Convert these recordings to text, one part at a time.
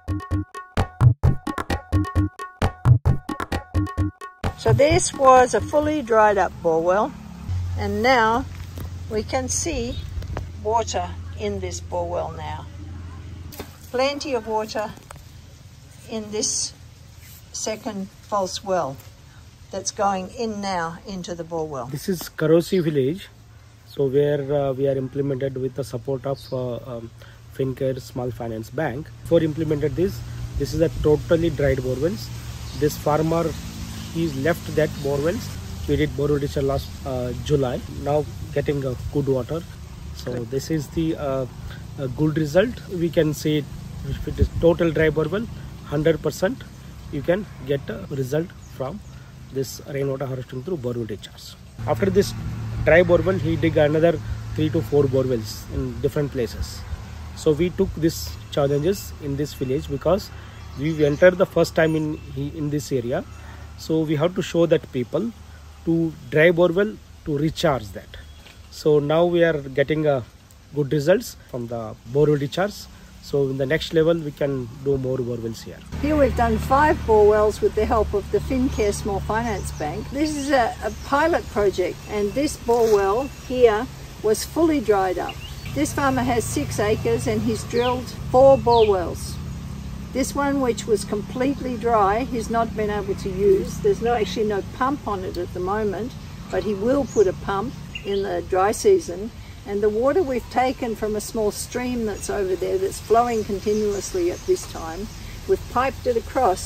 So this was a fully dried up bore well, and now we can see water in this bore well now. Plenty of water in this second false well that's going in now into the bore well. This is Karoshi Village, so where we are implemented with the support of Fincare Small Finance Bank. Before implemented this is a totally dried bore wells. This farmer, he's left that bore wells. We did bore well last July. Now getting good water. So good. This is the good result. We can say if it is total dry bore well, 100% you can get a result from this rainwater harvesting through bore well recharge. After this dry bore well, he dig another 3 to 4 bore wells in different places. So we took these challenges in this village because we entered the first time in this area. So we have to show that people to dry bore well to recharge that. So now we are getting good results from the bore well recharge. So in the next level we can do more bore wells here. Here we've done 5 bore wells with the help of the Fincare Small Finance Bank. This is a pilot project, and this bore well here was fully dried up. This farmer has 6 acres and he's drilled 4 bore wells. This one, which was completely dry, he's not been able to use. There's actually no pump on it at the moment, but he will put a pump in the dry season. And the water we've taken from a small stream that's over there that's flowing continuously at this time, we've piped it across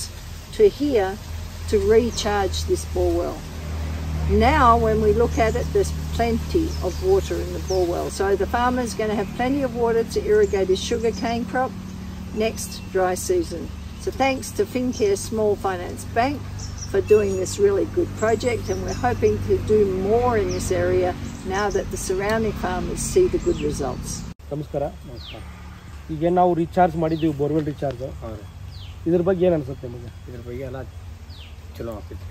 to here to recharge this bore well. Now when we look at it, there's plenty of water in the bore well. So the farmer's going to have plenty of water to irrigate his sugarcane crop next dry season. So thanks to Fincare Small Finance Bank for doing this really good project, and we're hoping to do more in this area now that the surrounding farmers see the good results. ನಮಸ್ಕಾರ. ಈಗ ನಾವು recharge ಮಾಡಿದ್ದೀವಿ borewell recharge. ಇದ್ರ ಬಗ್ಗೆ ಏನು ಅನ್ಸುತ್ತೆ ನಿಮಗೆ? ಇದ್ರ ಬಗ್ಗೆ ಎಲ್ಲ ಚಲೋ ಆಗ್ತೈತಿ.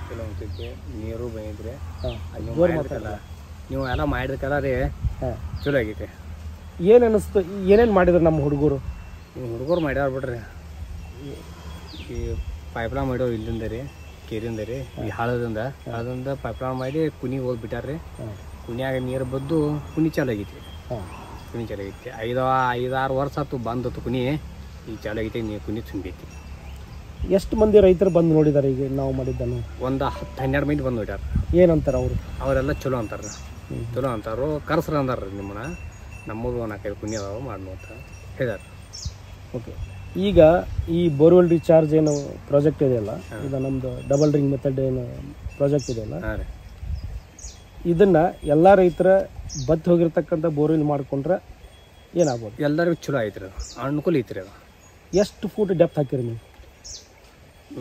ಚಲೋ ಆಗ್ತೈತಿ. ನೀರು ಬಂದಿದ್ರೆ ನೀವು ಎಲ್ಲ ಮಾಡಿದಕ್ಕೆಲ್ಲ ರೀ ಚಲೋ ಆಗೈತೆ. ಏನು ಅನಿಸ್ತು? ಏನೇನು ಮಾಡಿದ್ರು ನಮ್ಮ ಹುಡುಗರು? ಹುಡುಗರು ಮಾಡ್ಯಾರ ಬಿಡ್ರಿ. ಈ ಪೈಪ್ಲೈನ್ ಮಾಡ್ಯಾವ ಇಲ್ಲಿಂದ ರೀ, ಕೇರಿಂದ ರೀ, ಈ ಹಳದಿಂದ ಪೈಪ್ಲೈನ್ ಮಾಡಿ ಕುನಿ ಹೋಗ್ಬಿಟ್ಟಾರ್ರಿ. ಕುನಿಯಾಗ ನೀರು ಬದ್ದು ಕುನಿ ಚಾಲು ಆಗೈತಿ. ಕುನಿ ಚಾಲು ಆಗೈತಿ. 5-6 ವರ್ಷ ಆಯ್ತು ಬಂದತ್ತು ಕುನಿ. ಈಗ ಚಾಲು ಆಗೈತಿ, ನೀರು ಕುನಿ ತುಂಬೈತಿ. ಎಷ್ಟು ಮಂದಿ ರೈತರು ಬಂದು ನೋಡಿದಾರೆ ಈಗ ನಾವು ಮಾಡಿದ್ದನ್ನು? ಒಂದು 10-12 ಮಂದಿ ಬಂದು ನೋಡ್ಯಾರ. ಏನಂತಾರೆ ಅವರು? ಅವರೆಲ್ಲ ಚಲೋ ಅಂತಾರ. ಚಲೋ ಅಂತಾರು. ಕರ್ಸ್ರ ಅಂದಾರ ನಿಮ್ಮನ್ನ. ನಮ್ಮದು 4-5 ಕುನಿ ಅದಾವ ಮಾಡ್ನು ಅಂತ ಹೇಳ್ಯಾರ. ಓಕೆ. ಈಗ ಈ ಬೋರ್ವೆಲ್ ರೀಚಾರ್ಜ್ ಏನು ಪ್ರಾಜೆಕ್ಟ್ ಇದೆಯಲ್ಲ, ಇದು ನಮ್ಮದು ಡಬಲ್ ರಿಂಗ್ ಮೆಥಡ್ ಏನು ಪ್ರಾಜೆಕ್ಟ್ ಇದೆಯಲ್ಲ, ಇದನ್ನು ಎಲ್ಲ ರೈತರ ಬತ್ತಿ ಹೋಗಿರ್ತಕ್ಕಂಥ ಬೋರ್ವೆಲ್ ಮಾಡಿಕೊಂಡ್ರೆ ಏನಾಗ್ಬೋದು? ಎಲ್ಲರಿಗೂ ಚಲೋ ಐತ್ರಿ, ಅದು ಅನುಕೂಲ ಐತ್ರಿ. ಅದು ಎಷ್ಟು ಫೂಟ್ ಡೆಪ್ತ್ ಹಾಕಿರಿ ನೀವು?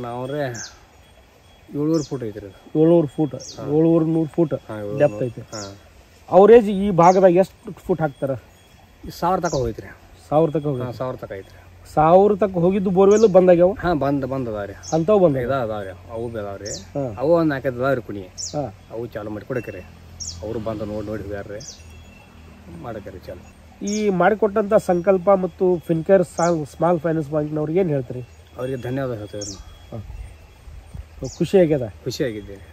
ನಾವ್ರೆ 700 ಫೂಟ್ ಐತ್ರಿ. 700 ಫೂಟ್ 700 ಫೂಟ್ ಡೆಪ್ತ್ ಐತೆ. ಅವರೇಜ್ ಈ ಭಾಗದಾಗ ಎಷ್ಟು ಫೂಟ್ ಹಾಕ್ತಾರೆ? 1000 ತನಕ ಹೋಯ್ತ್ರಿ. 1000 ತನಕ ಹೋಗಿ? 1000 ತನಕ ಐತ್ರಿ. 1000 ತನಕ ಹೋಗಿದ್ದು ಬೋರ್ವೆಲ್ ಬಂದಾಗ್ಯಾವ? ಬಂದದಾವ್ರಿ. ಅಂಥವು ಬಂದ ಅದಾವ್ರಿ. ಅವು ಬೇದಾವ್ರಿ. ಅವು ಒಂದು 4-5 ಅದಾವ್ರಿ ಕುಣಿ. ಅವು ಚಾಲು ಮಾಡಿ ಕೊಡಕ್ರಿ. ಅವರು ಬಂದು ನೋಡಿ ಹೋಗ್ಯಾರ್ರಿ, ಮಾಡಕ್ರಿ ಚಾಲು. ಈ ಮಾಡಿಕೊಟ್ಟಂಥ ಸಂಕಲ್ಪ ಮತ್ತು ಫಿನ್ಕೇರ್ ಸ್ಮಾಲ್ ಫೈನಾನ್ಸ್ ಬ್ಯಾಂಕ್ನವ್ರಿಗೆ ಏನು ಹೇಳ್ತೀರಿ? ಅವರಿಗೆ ಧನ್ಯವಾದ ಹೇಳ್ತೇವೆ. ಖುಷಿ ಆಗ್ಯದ? ಖುಷಿ ಆಗಿದ್ದೀರಿ.